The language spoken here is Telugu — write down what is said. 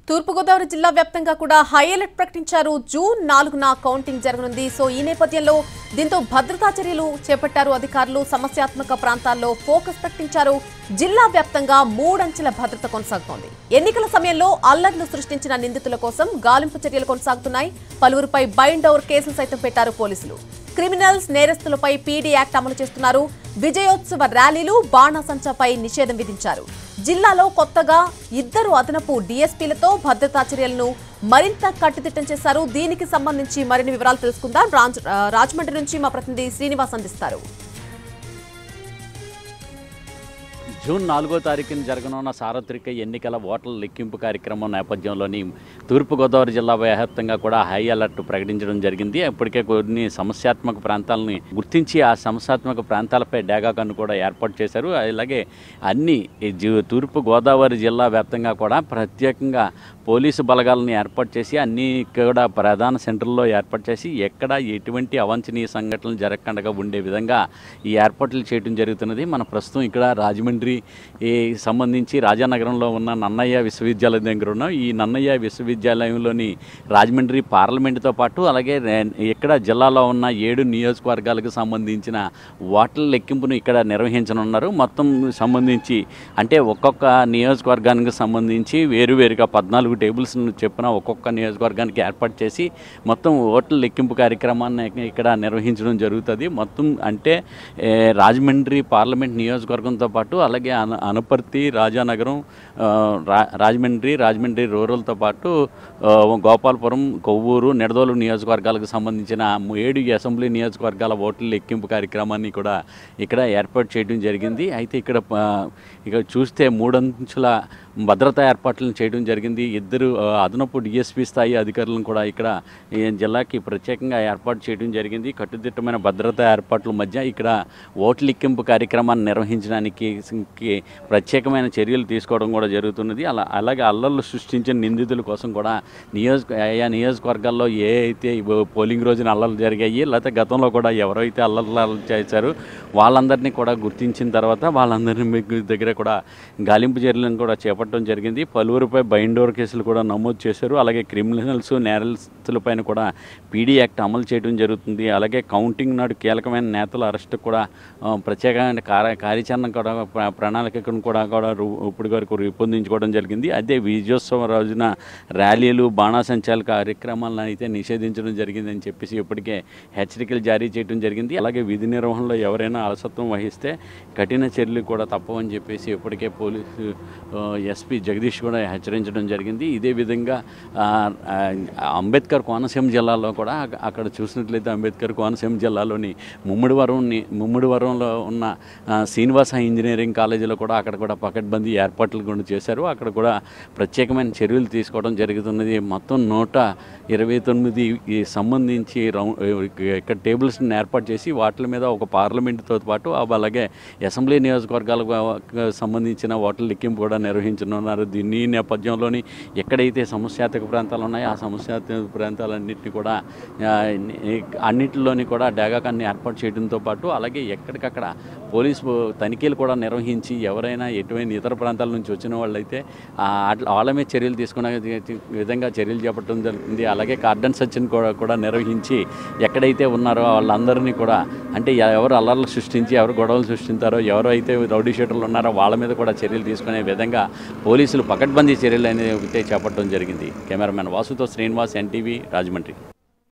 తూర్పుగోదావరి జిల్లా వ్యాప్తంగా కూడా హై అలర్ట్ ప్రకటించారు. జూన్ 4న కౌంటింగ్ జరగనుంది. సో ఈ నేపథ్యంలో దీంతో భద్రతా చర్యలు చేపట్టారు అధికారులు. సమస్యాత్మక ప్రాంతాల్లో ఫోకస్ ప్రకటించారు. జిల్లా వ్యాప్తంగా 3 అంచెల భద్రత కొనసాగుతోంది. ఎన్నికల సమయంలో అల్లర్లు సృష్టించిన నిందితుల కోసం గాలింపు చర్యలు కొనసాగుతున్నాయి. పలువురిపై బైండ్ ఓవర్ కేసులు సైతం పెట్టారు పోలీసులు. క్రిమినల్స్ నేరస్తులపై పీడీ యాక్ట్ అమలు చేస్తున్నారు. విజయోత్సవ ర్యాలీలు, బాణాసంచాపై నిషేధం విధించారు. జిల్లాలో కొత్తగా 2 అదనపు డీఎస్పీలతో భద్రతా చర్యలను మరింత కట్టుదిట్టం చేశారు. దీనికి సంబంధించి మరిన్ని వివరాలు తెలుసుకుందాం. రాజమండ్రి నుంచి మా ప్రతినిధి శ్రీనివాస్ అందిస్తారు. జూన్ 4వ తారీఖున జరగనున్న సార్వత్రిక ఎన్నికల ఓట్ల లెక్కింపు కార్యక్రమం నేపథ్యంలోని తూర్పుగోదావరి జిల్లా వ్యాప్తంగా కూడా హై అలర్ట్ ప్రకటించడం జరిగింది. ఇప్పటికే కొన్ని సమస్యాత్మక ప్రాంతాలని గుర్తించి ఆ సమస్యాత్మక ప్రాంతాలపై డేగా కన్ను కూడా ఏర్పాటు చేశారు. అలాగే అన్ని తూర్పుగోదావరి జిల్లా వ్యాప్తంగా కూడా ప్రత్యేకంగా పోలీసు బలగాలను ఏర్పాటు చేసి అన్నీ కూడా ప్రధాన సెంటర్లో ఏర్పాటు చేసి ఎక్కడ ఎటువంటి అవాంఛనీయ సంఘటనలు జరగకుండా ఉండే విధంగా ఈ ఏర్పాట్లు చేయడం జరుగుతున్నది. మన ప్రస్తుతం ఇక్కడ రాజమండ్రి సంబంధించి రాజానగరంలో ఉన్న నన్నయ్య విశ్వవిద్యాలయం దగ్గర ఉన్నాం. ఈ నన్నయ్య విశ్వవిద్యాలయంలోని రాజమండ్రి పార్లమెంటుతో పాటు అలాగే ఇక్కడ జిల్లాలో ఉన్న 7 నియోజకవర్గాలకు సంబంధించిన ఓట్ల లెక్కింపును ఇక్కడ నిర్వహించనున్నారు. మొత్తం సంబంధించి అంటే ఒక్కొక్క నియోజకవర్గానికి సంబంధించి వేరువేరుగా 14 టేబుల్స్ చెప్పిన ఒక్కొక్క నియోజకవర్గానికి ఏర్పాటు చేసి మొత్తం ఓట్ల లెక్కింపు కార్యక్రమాన్ని ఇక్కడ నిర్వహించడం జరుగుతుంది. మొత్తం అంటే రాజమండ్రి పార్లమెంట్ నియోజకవర్గంతో పాటు అలాగే అనపర్తి, రాజానగరం, రాజమండ్రి రూరల్తో పాటు గోపాలపురం, కొవ్వూరు, నిడదోలు నియోజకవర్గాలకు సంబంధించిన 7 అసెంబ్లీ నియోజకవర్గాల ఓట్ల లెక్కింపు కార్యక్రమాన్ని కూడా ఇక్కడ ఏర్పాటు చేయడం జరిగింది. అయితే ఇక్కడ చూస్తే 3 అంచెల భద్రతా ఏర్పాట్లను చేయడం జరిగింది. 2 అదనపు డిఎస్పీ స్థాయి అధికారులను కూడా ఇక్కడ ఈ జిల్లాకి ప్రత్యేకంగా ఏర్పాటు చేయడం జరిగింది. కట్టుదిట్టమైన భద్రతా ఏర్పాట్ల మధ్య ఇక్కడ ఓట్ల లెక్కింపు కార్యక్రమాన్ని నిర్వహించడానికి ప్రత్యేకమైన చర్యలు తీసుకోవడం కూడా జరుగుతున్నది. అలాగే అల్లర్లు సృష్టించిన నిందితుల కోసం కూడా నియోజకవర్గాల్లో ఏ అయితే పోలింగ్ రోజున అల్లర్లు జరిగాయి లేకపోతే గతంలో కూడా ఎవరైతే అల్లర్లు చేశారో వాళ్ళందరినీ కూడా గుర్తించిన తర్వాత వాళ్ళందరినీ దగ్గర కూడా గాలింపు చర్యలను కూడా చేపట్టడం జరిగింది. పలువురిపై బైండ్ ఓవర్ కేసులు కూడా నమోదు చేశారు. అలాగే క్రిమినల్స్ నేరస్తులపైన కూడా పీడీ యాక్ట్ అమలు చేయడం జరుగుతుంది. అలాగే కౌంటింగ్ నాడు కీలకమైన నేతల అరెస్టు కూడా ప్రత్యేకమైన కార్యాచరణ కూడా ప్రణాళికను కూడా ఇప్పటి వరకు రూపొందించుకోవడం జరిగింది. అదే విజయోత్సవ రోజున ర్యాలీలు, బాణాసంచాల కార్యక్రమాలను అయితే నిషేధించడం జరిగిందని చెప్పేసి ఇప్పటికే హెచ్చరికలు జారీ చేయడం జరిగింది. అలాగే విధి నిర్వహణలో ఎవరైనా అలసత్వం వహిస్తే కఠిన చర్యలు కూడా తప్పవని చెప్పేసి ఇప్పటికే పోలీసు ఎస్పీ జగదీష్ కూడా హెచ్చరించడం జరిగింది. ఇదే విధంగా అంబేద్కర్ కోనసీమ జిల్లాలో కూడా అక్కడ చూసినట్లయితే అంబేద్కర్ కోనసీమ జిల్లాలోని ముమ్మిడివరంలో ఉన్న శ్రీనివాస ఇంజనీరింగ్ కాలేజీలో కూడా అక్కడ కూడా పకడ్బందీ ఏర్పాట్లు కూడా చేశారు. అక్కడ కూడా ప్రత్యేకమైన చర్యలు తీసుకోవడం జరుగుతున్నది. మొత్తం 129 సంబంధించి ఇక్కడ టేబుల్స్ని ఏర్పాటు చేసి వాటి మీద ఒక పార్లమెంటుతో పాటు అలాగే అసెంబ్లీ నియోజకవర్గాలకు సంబంధించిన ఓట్ల లెక్కింపు కూడా నిర్వహించనున్నారు. దీని నేపథ్యంలోని ఎక్కడైతే సమస్యాత్మక ప్రాంతాలు ఉన్నాయో ఆ సమస్యాత్మక ప్రాంతాలన్నింటినీ కూడా అన్నింటిలోని కూడా డేగా కన్ను ఏర్పాటు చేయడంతో పాటు అలాగే ఎక్కడికక్కడ పోలీసు తనిఖీలు కూడా నిర్వహించి ఎవరైనా ఎటువంటి ఇతర ప్రాంతాల నుంచి వచ్చిన వాళ్ళైతే వాళ్ళ మీద చర్యలు తీసుకునే విధంగా చర్యలు చేపట్టడం జరుగుతుంది. అలాగే కార్డన్ సర్చ్ని కూడా నిర్వహించి ఎక్కడైతే ఉన్నారో వాళ్ళందరినీ కూడా అంటే ఎవరు అల్లర్లు సృష్టించి ఎవరు గొడవలు సృష్టించారో ఎవరు అయితే రౌడీ షీటర్లు ఉన్నారో వాళ్ళ మీద కూడా చర్యలు తీసుకునే విధంగా పోలీసులు పకడ్బందీ చర్యలు అనేది చేపట్టడం జరిగింది. కెమెరామెన్ వాసుతో శ్రీనివాస్, ఎన్టీవీ, రాజమండ్రి.